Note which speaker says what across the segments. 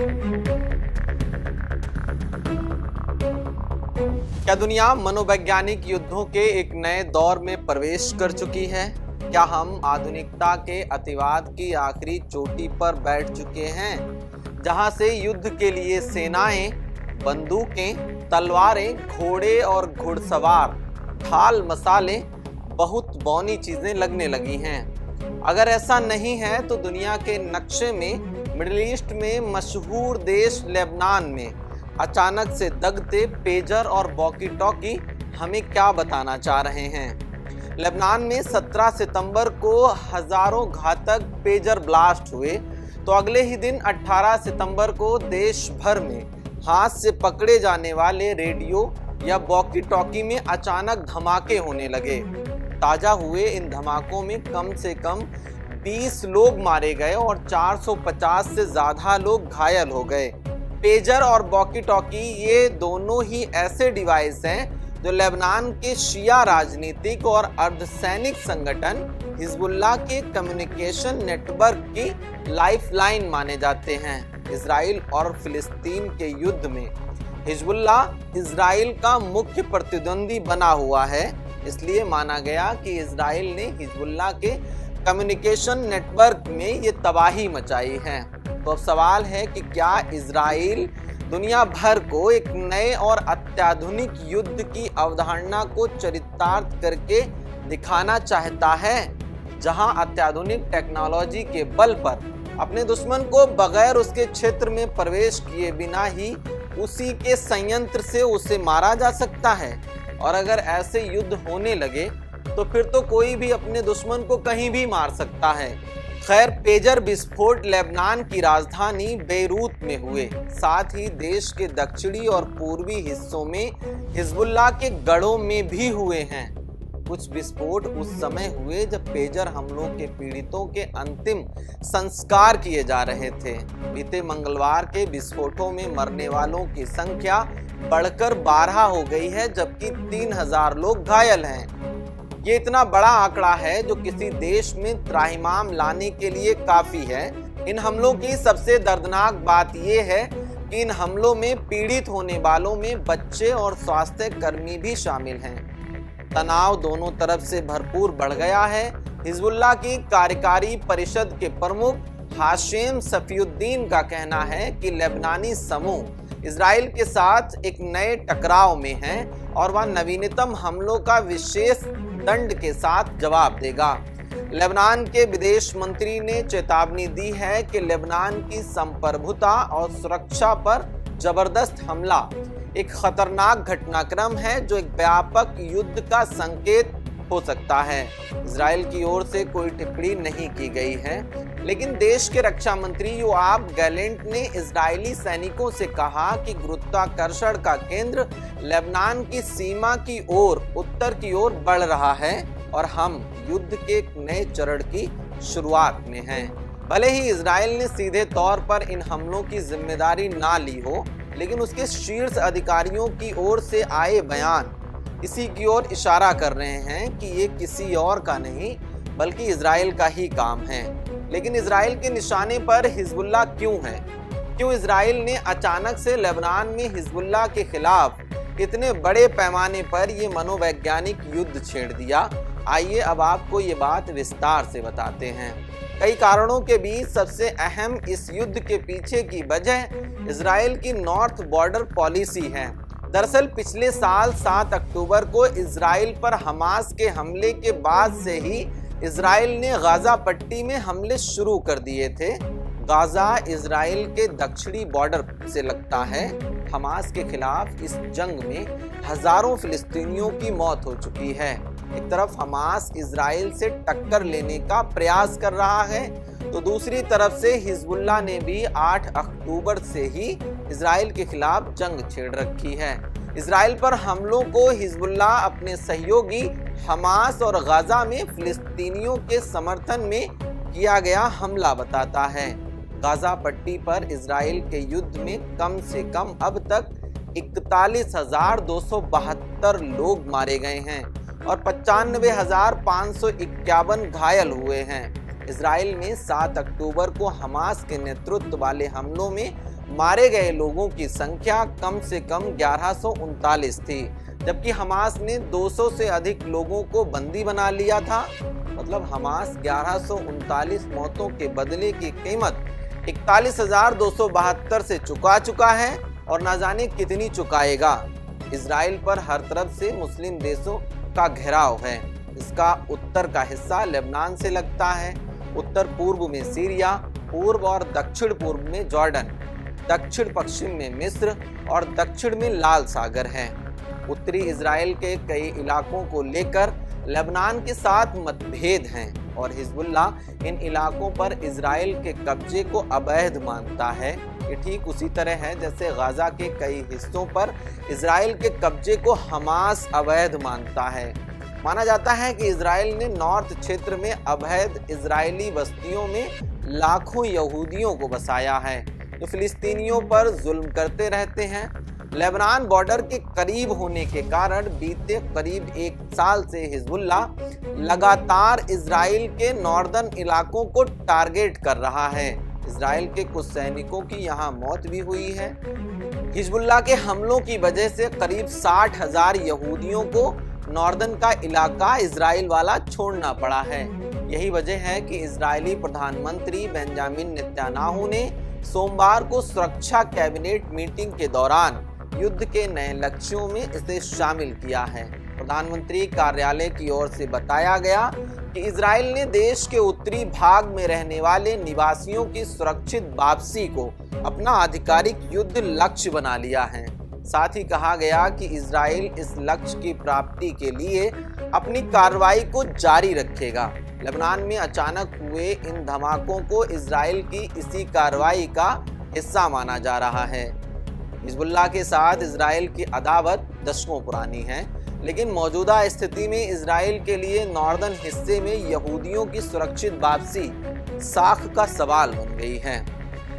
Speaker 1: क्या दुनिया मनोवैज्ञानिक युद्धों के एक नए दौर में प्रवेश कर चुकी है? क्या हम आधुनिकता के अतिवाद की आखिरी चोटी पर बैठ चुके हैं, जहां से युद्ध के लिए सेनाएं, बंदूकें, तलवारें, घोड़े और घुड़सवार, ढाल, मसाले बहुत बौनी चीजें लगने लगी हैं? अगर ऐसा नहीं है तो दुनिया के नक्शे में मिडिल ईस्ट में मशहूर देश लेबनान में अचानक से दगते पेजर और वॉकी टॉकी हमें क्या बताना चाह रहे हैं? लेबनान में 17 सितंबर को हजारों घातक पेजर ब्लास्ट हुए तो अगले ही दिन 18 सितंबर को देश भर में हाथ से पकड़े जाने वाले रेडियो या वॉकी टॉकी में अचानक धमाके होने लगे। ताजा हुए इन धमाकों में कम से कम 20 लोग मारे गए और 450 से ज्यादा लोग घायल हो गए। पेजर और वॉकी टॉकी ये दोनों ही ऐसे डिवाइस हैं जो लेबनान के शिया राजनीतिक और अर्धसैनिक संगठन हिजबुल्लाह के कम्युनिकेशन नेटवर्क की लाइफलाइन माने जाते हैं। इजराइल और फिलिस्तीन के युद्ध में हिजबुल्लाह इजराइल का मुख्य प्रतिद्वंदी बना हुआ है, इसलिए माना गया कि इजराइल ने हिजबुल्लाह के कम्युनिकेशन नेटवर्क में ये तबाही मचाई है। तो अब सवाल है कि क्या इजराइल दुनिया भर को एक नए और अत्याधुनिक युद्ध की अवधारणा को चरितार्थ करके दिखाना चाहता है, जहां अत्याधुनिक टेक्नोलॉजी के बल पर अपने दुश्मन को बगैर उसके क्षेत्र में प्रवेश किए बिना ही उसी के संयंत्र से उसे मारा जा सकता है? और अगर ऐसे युद्ध होने लगे तो फिर तो कोई भी अपने दुश्मन को कहीं भी मार सकता है। खैर, पेजर विस्फोट लेबनान की राजधानी बेरूत में हुए, साथ ही देश के दक्षिणी और पूर्वी हिस्सों में हिजबुल्लाह के गढ़ों में भी हुए हैं। कुछ विस्फोट उस समय हुए जब पेजर हमलों के पीड़ितों के अंतिम संस्कार किए जा रहे थे। बीते मंगलवार के विस्फोटों में मरने वालों की संख्या बढ़कर 12 हो गई है, जबकि 3000 लोग घायल हैं। ये इतना बड़ा आंकड़ा है जो किसी देश में त्राहिमाम लाने के लिए काफी है। इन हमलों की सबसे दर्दनाक बात यह है कि इन हमलों में पीड़ित होने वालों में बच्चे और स्वास्थ्य कर्मी भी शामिल हैं। तनाव दोनों तरफ से भरपूर बढ़ गया है। हिजबुल्लाह की कार्यकारी परिषद के प्रमुख हाशिम सफीउद्दीन का कहना है कि लेबनानी समूह इजराइल के साथ एक नए टकराव में है और वह नवीनतम हमलों का विशेष दंड के साथ जवाब देगा। लेबनान के विदेश मंत्री ने चेतावनी दी है कि लेबनान की संप्रभुता और सुरक्षा पर जबरदस्त हमला एक खतरनाक घटनाक्रम है जो एक व्यापक युद्ध का संकेत हो सकता है। इजराइल की ओर से कोई टिप्पणी नहीं की गई है, लेकिन देश के रक्षा मंत्री योआव गैलेंट ने इजरायली सैनिकों से कहा कि गुरुत्वाकर्षण का केंद्र लेबनान की सीमा की ओर उत्तर की ओर बढ़ रहा है और हम युद्ध के एक नए चरण की शुरुआत में हैं। भले ही इजराइल ने सीधे तौर पर इन हमलों की जिम्मेदारी ना ली हो, लेकिन उसके शीर्ष अधिकारियों की ओर से आए बयान इसी की ओर इशारा कर रहे हैं कि ये किसी और का नहीं बल्कि इजराइल का ही काम है। लेकिन इजराइल के निशाने पर हिजबुल्लाह क्यों है? क्यों इजराइल ने अचानक से लेबनान में हिजबुल्लाह के खिलाफ इतने बड़े पैमाने पर ये मनोवैज्ञानिक युद्ध छेड़ दिया? आइए अब आपको ये बात विस्तार से बताते हैं। कई कारणों के बीच सबसे अहम इस युद्ध के पीछे की वजह इजराइल की नॉर्थ बॉर्डर पॉलिसी है। दरअसल पिछले साल 7 अक्टूबर को इजराइल पर हमास के हमले के बाद से ही इजराइल ने गाजा पट्टी में हमले शुरू कर दिए थे। गाजा इजराइल के दक्षिणी बॉर्डर से लगता है। हमास के खिलाफ इस जंग में हजारों फिलिस्तीनियों की मौत हो चुकी है। एक तरफ हमास इजराइल से टक्कर लेने का प्रयास कर रहा है तो दूसरी तरफ से हिजबुल्लाह ने भी 8 अक्टूबर से ही इजराइल के खिलाफ जंग छेड़ रखी है। इजराइल पर हमलों को हिजबुल्लाह अपने सहयोगी हमास और गाजा में फिलिस्तीनियों के समर्थन में किया गया हमला बताता है। गाजा पट्टी पर इजराइल के युद्ध में कम से कम अब तक 41,272 लोग मारे गए हैं और 95,551 घायल हुए हैं। इजराइल में 7 अक्टूबर को हमास के नेतृत्व वाले हमलों में मारे गए लोगों की संख्या कम से कम 1139 थी, जबकि हमास ने 200 से अधिक लोगों को बंदी बना लिया था। मतलब हमास 1139 मौतों के बदले की कीमत 41,272 से चुका है और ना जाने कितनी चुकाएगा। इजराइल पर हर तरफ से मुस्लिम देशों का घेराव है। इसका उत्तर का हिस्सा लेबनान से लगता है, उत्तर पूर्व में सीरिया, पूर्व और दक्षिण पूर्व में जॉर्डन, दक्षिण पश्चिम में मिस्र और दक्षिण में लाल सागर है। उत्तरी इजराइल के कई इलाकों को लेकर लेबनान के साथ मतभेद हैं और हिजबुल्लाह इन इलाकों पर इजराइल के कब्जे को अवैध मानता है। ये ठीक उसी तरह है जैसे गाजा के कई हिस्सों पर इजराइल के कब्जे को हमास अवैध मानता है। माना जाता है कि इजराइल ने नॉर्थ क्षेत्र में अवैध इजरायली बस्तियों में लाखों यहूदियों को बसाया है जो फिलिस्तीनियों पर जुल्म करते रहते हैं। लेबनान बॉर्डर के करीब होने के कारण बीते करीब 1 साल से हिजबुल्लाह लगातार इजराइल के नॉर्दर्न इलाकों को टारगेट कर रहा है। इजराइल के कुछ सैनिकों की यहां मौत भी हुई है। हिजबुल्लाह के हमलों की वजह से करीब 60,000 यहूदियों को नॉर्दर्न का इलाका इजराइल वाला छोड़ना पड़ा है। यही वजह है कि इजरायली प्रधानमंत्री बेंजामिन नेतन्याहू ने सोमवार को सुरक्षा कैबिनेट मीटिंग के दौरान युद्ध के नए लक्ष्यों में इसे शामिल किया है। प्रधानमंत्री कार्यालय की ओर से बताया गया कि इजराइल ने देश के उत्तरी भाग में रहने वाले निवासियों की सुरक्षित वापसी को अपना आधिकारिक युद्ध लक्ष्य बना लिया है। साथ ही कहा गया कि इजराइल इस लक्ष्य की प्राप्ति के लिए अपनी कार्रवाई को जारी रखेगा। लेबनान में अचानक हुए इन धमाकों को इजराइल की इसी कार्रवाई का हिस्सा माना जा रहा है। हिजबुल्लाह के साथ इजराइल की अदावत दशकों पुरानी है, लेकिन मौजूदा स्थिति में इजराइल के लिए नॉर्दर्न हिस्से में यहूदियों की सुरक्षित वापसी साख का सवाल बन गई है।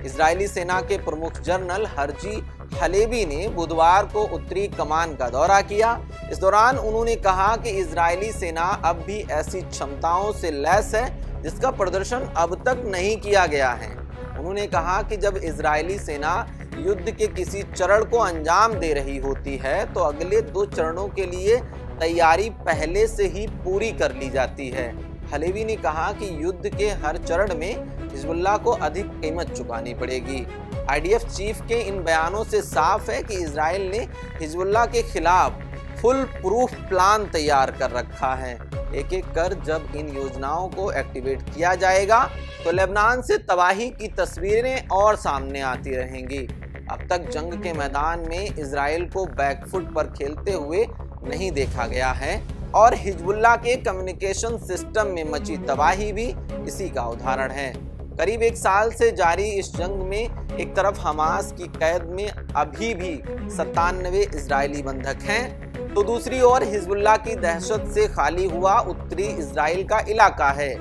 Speaker 1: इजरायली सेना के प्रमुख जनरल हर्जी हलेवी ने बुधवार को उत्तरी कमान का दौरा किया। इस दौरान उन्होंने कहा कि इजरायली सेना अब भी ऐसी क्षमताओं से लैस है जिसका प्रदर्शन अब तक नहीं किया गया है। उन्होंने कहा कि जब इजरायली सेना युद्ध के किसी चरण को अंजाम दे रही होती है तो अगले 2 चरणों के लिए तैयारी पहले से ही पूरी कर ली जाती है। हलेवी ने कहा कि युद्ध के हर चरण में हिजबुल्लाह को अधिक कीमत चुकानी पड़ेगी। आईडीएफ चीफ के इन बयानों से साफ है कि इजराइल ने हिजबुल्लाह के खिलाफ फुल प्रूफ प्लान तैयार कर रखा है। एक एक कर जब इन योजनाओं को एक्टिवेट किया जाएगा तो लेबनान से तबाही की तस्वीरें और सामने आती रहेंगी। अब तक जंग के मैदान में इजराइल को बैकफुट पर खेलते हुए नहीं देखा गया है और हिजबुल्लाह के कम्युनिकेशन सिस्टम में मची तबाही भी इसी का उदाहरण है। करीब 1 साल से जारी इस जंग में एक तरफ हमास की कैद में अभी भी 97 इजरायली बंधक हैं, तो दूसरी ओर हिजबुल्लाह की दहशत से खाली हुआ उत्तरी इजराइल का इलाका है।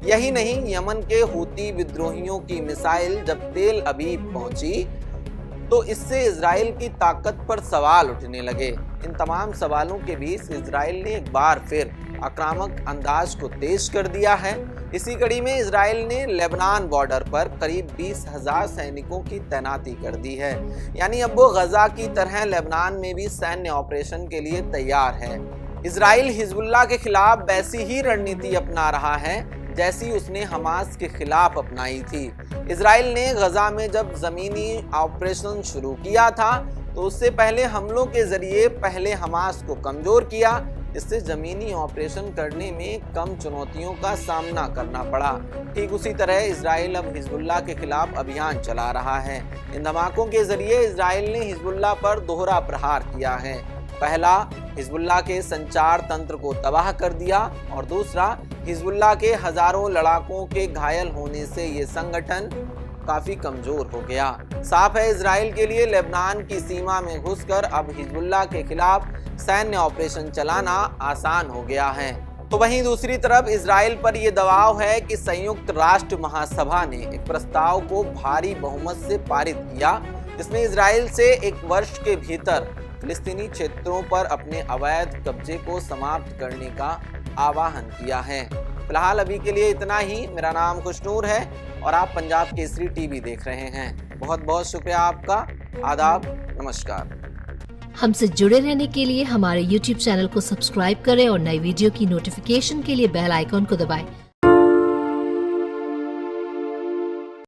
Speaker 1: यही नहीं, यमन के हूती विद्रोहियों की मिसाइल जब तेल अवीव पहुंची तो इससे इजराइल की ताकत पर सवाल उठने लगे। इन तमाम सवालों के बीच इजराइल ने एक बार फिर आक्रामक अंदाज को तेज कर दिया है। इसी कड़ी में इजराइल ने लेबनान बॉर्डर पर करीब 20,000 सैनिकों की तैनाती कर दी है। यानी अब वो गजा की तरह लेबनान में भी सैन्य ऑपरेशन के लिए तैयार है। इजराइल हिजबुल्लाह के खिलाफ वैसी ही रणनीति अपना रहा है जैसी उसने हमास के खिलाफ अपनाई थी। इजराइल ने गजा में जब जमीनी ऑपरेशन शुरू किया था तो उससे पहले हमलों के जरिए पहले हमास को कमजोर किया। इससे जमीनी ऑपरेशन करने में कम चुनौतियों का सामना करना पड़ा। ठीक उसी तरह इजराइल अब हिजबुल्लाह के खिलाफ अभियान चला रहा है। इन धमाकों के जरिए इजराइल ने हिजबुल्लाह पर दोहरा प्रहार किया है। पहला, हिजबुल्लाह के संचार तंत्र को तबाह कर दिया और दूसरा, हिजबुल्लाह के हजारों लड़ाकों के घायल होने से ये संगठन काफी कमजोर हो गया। साफ है, इजराइल के लिए लेबनान की सीमा में घुसकर अब हिजबुल्लाह के खिलाफ सैन्य ऑपरेशन चलाना आसान हो गया है। तो वहीं दूसरी तरफ इजराइल पर यह दबाव है कि संयुक्त राष्ट्र महासभा ने एक प्रस्ताव को भारी बहुमत से पारित किया जिसमें इजराइल से 1 वर्ष के भीतर फिलिस्तीनी क्षेत्रों पर अपने अवैध कब्जे को समाप्त करने का आह्वान किया है। फिलहाल अभी के लिए इतना ही। मेरा नाम खुशनूर है और आप पंजाब केसरी टीवी देख रहे हैं। बहुत बहुत शुक्रिया आपका। आदाब, नमस्कार।
Speaker 2: हमसे जुड़े रहने के लिए हमारे YouTube चैनल को सब्सक्राइब करें और नई वीडियो की नोटिफिकेशन के लिए बेल आइकॉन को दबाएं।